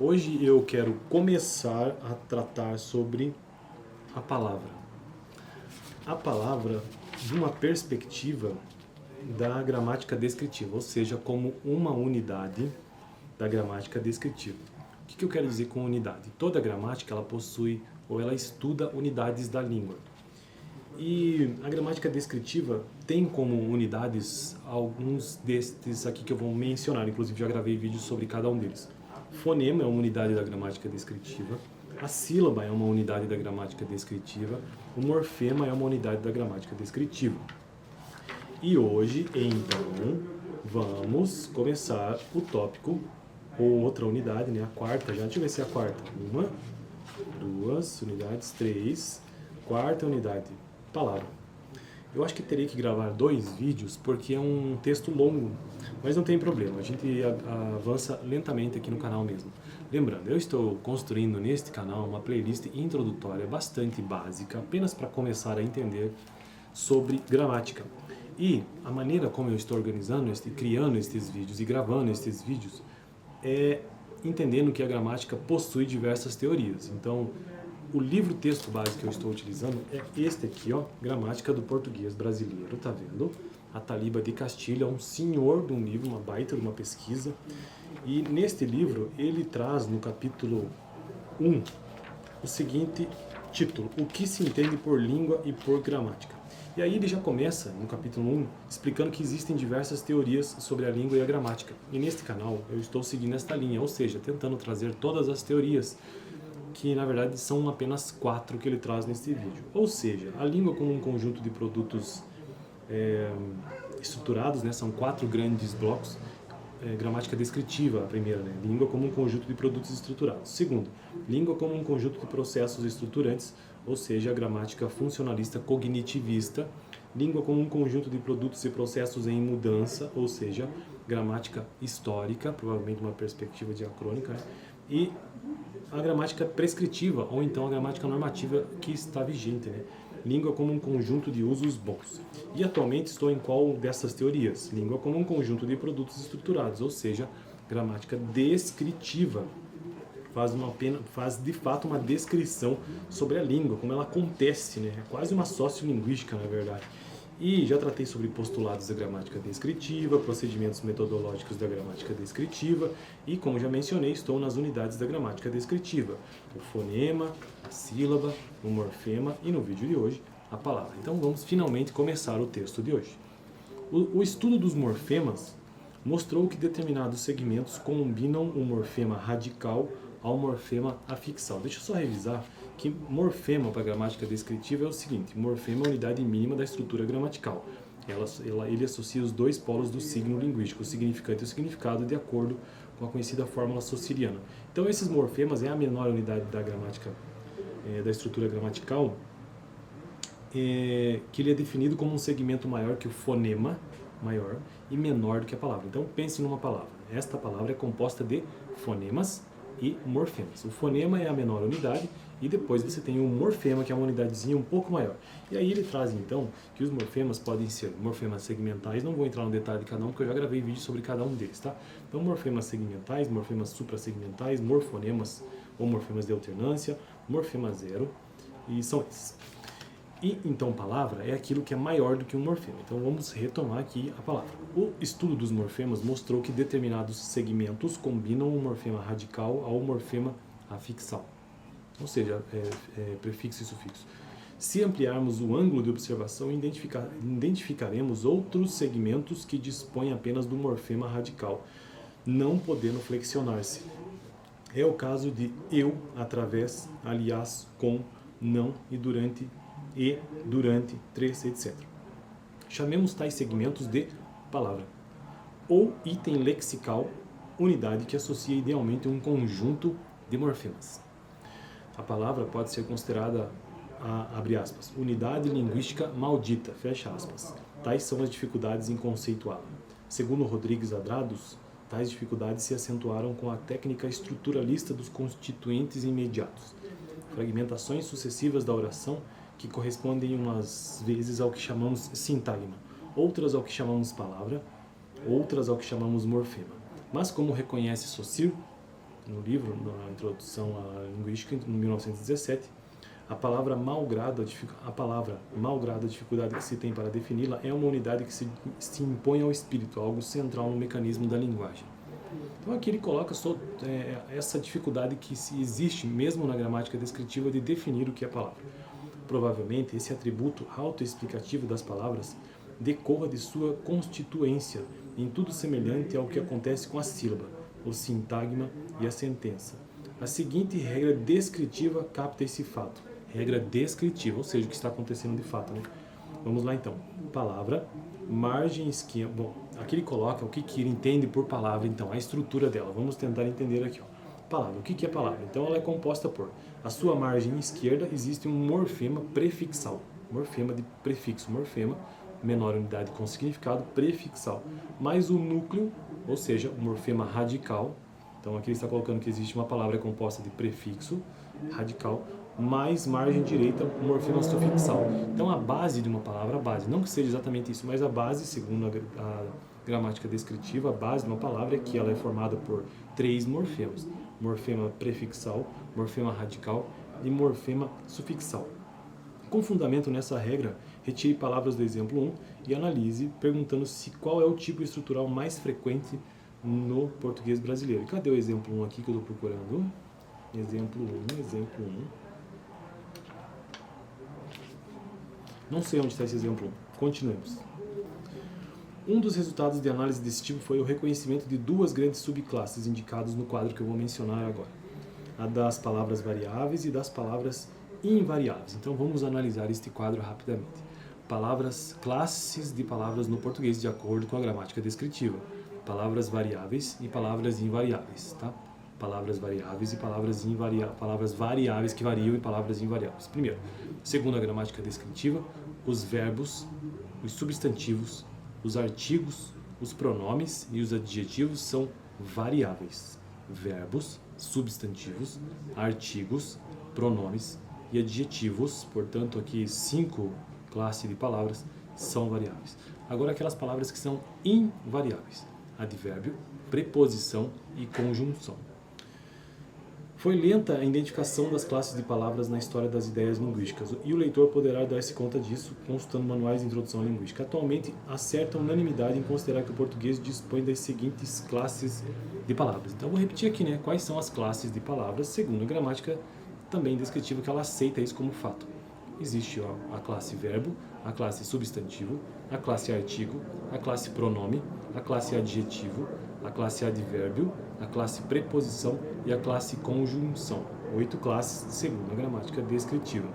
Hoje eu quero começar a tratar sobre a palavra. A palavra de uma perspectiva da gramática descritiva, ou seja, como uma unidade da gramática descritiva. O que eu quero dizer com unidade? Toda gramática ela possui ou ela estuda unidades da língua. E a gramática descritiva tem como unidades alguns destes aqui que eu vou mencionar, inclusive já gravei vídeos sobre cada um deles. Fonema é uma unidade da gramática descritiva, a sílaba é uma unidade da gramática descritiva, o morfema é uma unidade da gramática descritiva. E hoje, então, vamos começar o tópico, ou outra unidade, né? A quarta, já deixa eu ver se é a quarta. 1, 2 unidades, 3, quarta unidade, palavra. Eu acho que terei que gravar 2 vídeos porque é um texto longo, mas não tem problema, a gente avança lentamente aqui no canal mesmo. Lembrando, eu estou construindo neste canal uma playlist introdutória bastante básica, apenas para começar a entender sobre gramática. E a maneira como eu estou organizando, criando estes vídeos e gravando estes vídeos é entendendo que a gramática possui diversas teorias. Então, o livro-texto básico que eu estou utilizando é este aqui, ó, Gramática do Português Brasileiro, tá vendo? Ataliba de Castilho é um senhor de um livro, uma baita de uma pesquisa. E neste livro, ele traz no capítulo 1 o seguinte título: O que se entende por língua e por gramática. E aí ele já começa, no capítulo 1, explicando que existem diversas teorias sobre a língua e a gramática. E neste canal eu estou seguindo esta linha, ou seja, tentando trazer todas as teorias que na verdade são apenas 4 que ele traz neste vídeo. Ou seja, a língua como um conjunto de produtos estruturados, né, são 4 grandes blocos. Gramática descritiva, a primeira, né? Língua como um conjunto de produtos estruturados. Segundo, língua como um conjunto de processos estruturantes, ou seja, a gramática funcionalista cognitivista. Língua como um conjunto de produtos e processos em mudança, ou seja, gramática histórica, provavelmente uma perspectiva diacrônica, né? E a gramática prescritiva, ou então a gramática normativa que está vigente, né? Língua como um conjunto de usos bons. E atualmente estou em qual dessas teorias? Língua como um conjunto de produtos estruturados, ou seja, gramática descritiva. Faz de fato uma descrição sobre a língua, como ela acontece, né? É quase uma sociolinguística, na verdade. E já tratei sobre postulados da gramática descritiva, procedimentos metodológicos da gramática descritiva e, como já mencionei, estou nas unidades da gramática descritiva: o fonema, a sílaba, o morfema e, no vídeo de hoje, a palavra. Então vamos finalmente começar o texto de hoje. O estudo dos morfemas mostrou que determinados segmentos combinam o morfema radical ao morfema afixal. Deixa eu só revisar que morfema para gramática descritiva é o seguinte: morfema é a unidade mínima da estrutura gramatical. Ele associa os 2 polos do signo linguístico, o significante e o significado, de acordo com a conhecida fórmula Saussuriana. Então esses morfemas é a menor unidade da gramática, da estrutura gramatical, que ele é definido como um segmento maior que o fonema, maior, e menor do que a palavra. Então pense numa palavra. Esta palavra é composta de fonemas e morfemas. O fonema é a menor unidade e depois você tem o morfema, que é uma unidadezinha um pouco maior. E aí ele traz então que os morfemas podem ser morfemas segmentais, não vou entrar no detalhe de cada um porque eu já gravei vídeo sobre cada um deles, tá? Então morfemas segmentais, morfemas suprassegmentais, morfonemas ou morfemas de alternância, morfema zero, e são esses. E então palavra é aquilo que é maior do que um morfema. Então vamos retomar aqui a palavra. O estudo dos morfemas mostrou que determinados segmentos combinam o morfema radical ao morfema afixal, ou seja, prefixo e sufixo. Se ampliarmos o ângulo de observação, identificaremos outros segmentos que dispõem apenas do morfema radical, não podendo flexionar-se. É o caso de eu, através, aliás, com, não e durante, três, etc. Chamemos tais segmentos de palavra. Ou item lexical, unidade que associa idealmente um conjunto de morfemas. A palavra pode ser considerada abre aspas, unidade linguística maldita, fecha aspas. Tais são as dificuldades em conceituá-la. Segundo Rodrigues Adrados, tais dificuldades se acentuaram com a técnica estruturalista dos constituintes imediatos. Fragmentações sucessivas da oração que correspondem umas vezes ao que chamamos sintagma, outras ao que chamamos palavra, outras ao que chamamos morfema. Mas como reconhece Saussure, no livro, na introdução à linguística, em 1917, a palavra malgrado, a dificuldade que se tem para defini-la é uma unidade que se impõe ao espírito, algo central no mecanismo da linguagem. Então aqui ele coloca essa dificuldade que existe mesmo na gramática descritiva de definir o que é palavra. Provavelmente esse atributo autoexplicativo das palavras decorra de sua constituência, em tudo semelhante ao que acontece com a sílaba, o sintagma e a sentença. A seguinte regra descritiva capta esse fato. Regra descritiva, ou seja, o que está acontecendo de fato, né? Vamos lá então. Palavra, margem esquerda. Bom, aqui ele coloca o que ele entende por palavra, então, a estrutura dela. Vamos tentar entender aqui, ó. Palavra, o que é palavra? Então ela é composta por, a sua margem esquerda existe um morfema prefixal. Morfema de prefixo, morfema, menor unidade com significado, prefixal. Mais o núcleo, ou seja, o morfema radical. Então aqui ele está colocando que existe uma palavra composta de prefixo, radical, mais margem direita, morfema sufixal. Então a base de uma palavra, a base, não que seja exatamente isso, mas a base, segundo a gramática descritiva, a base de uma palavra é que ela é formada por 3 morfemas. Morfema prefixal, morfema radical e morfema sufixal. Com fundamento nessa regra, retire palavras do exemplo 1 e analise, perguntando-se qual é o tipo estrutural mais frequente no português brasileiro. Cadê o exemplo 1 aqui que eu estou procurando? Exemplo 1. Não sei onde está esse exemplo 1. Continuemos. Um dos resultados de análise desse tipo foi o reconhecimento de 2 grandes subclasses indicadas no quadro que eu vou mencionar agora. A das palavras variáveis e das palavras invariáveis. Então vamos analisar este quadro rapidamente. Classes de palavras no português de acordo com a gramática descritiva. Palavras variáveis e palavras invariáveis, tá? Palavras variáveis e palavras invariáveis, palavras variáveis que variam e palavras invariáveis. Primeiro, segundo a gramática descritiva, os verbos, os substantivos, os artigos, os pronomes e os adjetivos são variáveis. Verbos, substantivos, artigos, pronomes e adjetivos, portanto aqui 5 classes de palavras, são variáveis. Agora aquelas palavras que são invariáveis: advérbio, preposição e conjunção. Foi lenta a identificação das classes de palavras na história das ideias linguísticas, e o leitor poderá dar-se conta disso consultando manuais de introdução à linguística. Atualmente, há certa unanimidade em considerar que o português dispõe das seguintes classes de palavras. Então, eu vou repetir aqui, né, quais são as classes de palavras, segundo a gramática também descritiva, que ela aceita isso como fato. Existe a classe verbo, a classe substantivo, a classe artigo, a classe pronome, a classe adjetivo, a classe advérbio, a classe preposição e a classe conjunção. 8 classes, segundo a gramática descritiva.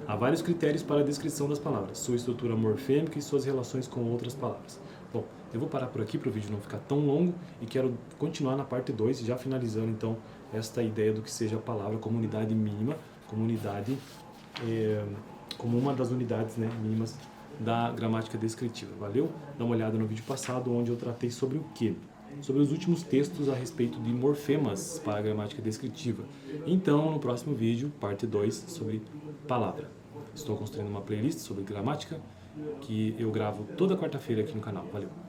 Há vários critérios para a descrição das palavras, sua estrutura morfêmica e suas relações com outras palavras. Bom, eu vou parar por aqui para o vídeo não ficar tão longo e quero continuar na parte 2, já finalizando então esta ideia do que seja a palavra como unidade mínima, como unidade, como uma das unidades, né, mínimas da gramática descritiva. Valeu? Dá uma olhada no vídeo passado, onde eu tratei sobre o quê? Sobre os últimos textos a respeito de morfemas para a gramática descritiva. Então, no próximo vídeo, parte 2, sobre palavra. Estou construindo uma playlist sobre gramática que eu gravo toda quarta-feira aqui no canal. Valeu!